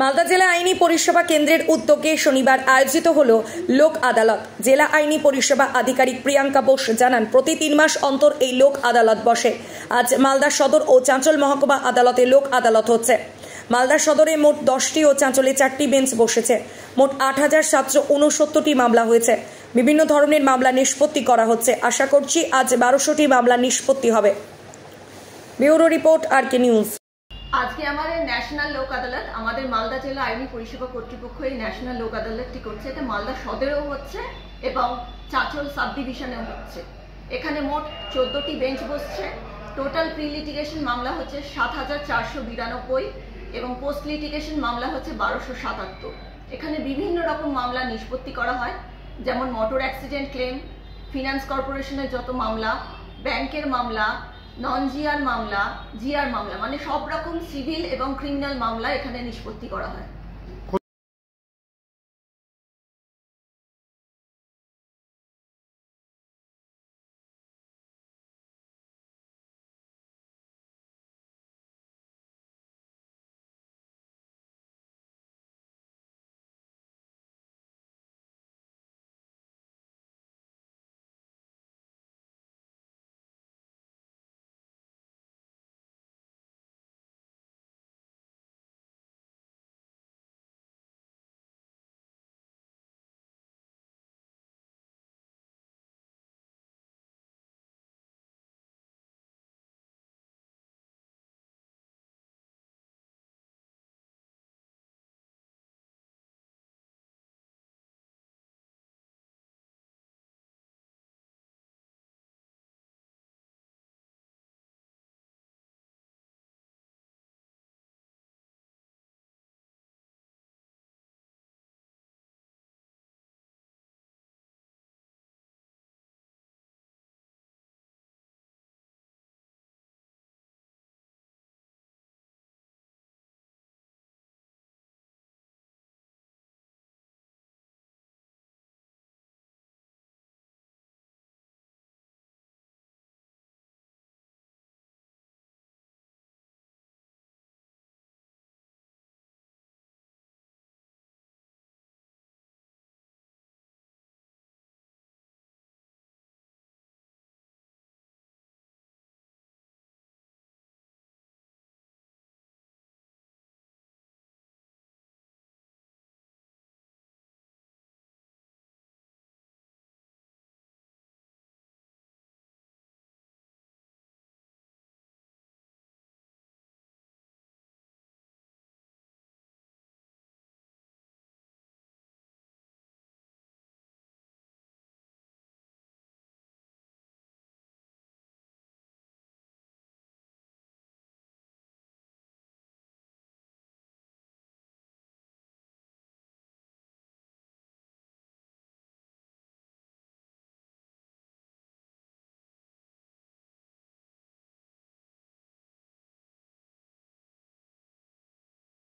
মালদা জেলা আইনি পরিষেবা কেন্দ্রের উদ্যোগে শনিবার আয়োজিত হলো লোক আদালত। জেলা আইনি পরিষেবা আধিকারিক প্রিয়াঙ্কা বোস জানান, প্রতি 3 মাস অন্তর এই লোক আদালত বসে। আজ মালদা সদর ও চাঁচল মহকুমা আদালতে লোক আদালত হচ্ছে। মালদা সদরে মোট 10টি ও চাঁচলে 4টি বেঞ্চ বসেছে। মোট 8,769টি মামলা হয়েছে। বিভিন্ন ধরনের মামলা নিষ্পত্তি করা হচ্ছে। আশা করছি আজ 1200টি মামলা নিষ্পত্তি হবে। Bureau report RK news. আজকে আমাদের ন্যাশনাল লোক আদালত, আমাদের মালদা জেলা আইনি পরিষেবা কর্তৃপক্ষ এই ন্যাশনাল লোক আদালতটি করছে। এটা মালদা সদরেও হচ্ছে এবং চাঁচল সাব ডিভিশনেও হচ্ছে। এখানে মোট 14টি বেঞ্চ বসছে। টোটাল প্রি লিটিগেশন মামলা হচ্ছে 7,492 এবং পোস্ট লিটিগেশন মামলা হচ্ছে 1277। এখানে বিভিন্ন রকম মামলা নিষ্পত্তি করা হয়, যেমন মোটর অ্যাক্সিডেন্ট ক্লেম, ফিনান্স কর্পোরেশনের যত মামলা, ব্যাংকের মামলা, নন জিআর মামলা, জিআর মামলা, মানে সব রকম সিভিল এবং ক্রিমিনাল মামলা এখানে নিষ্পত্তি করা হয়।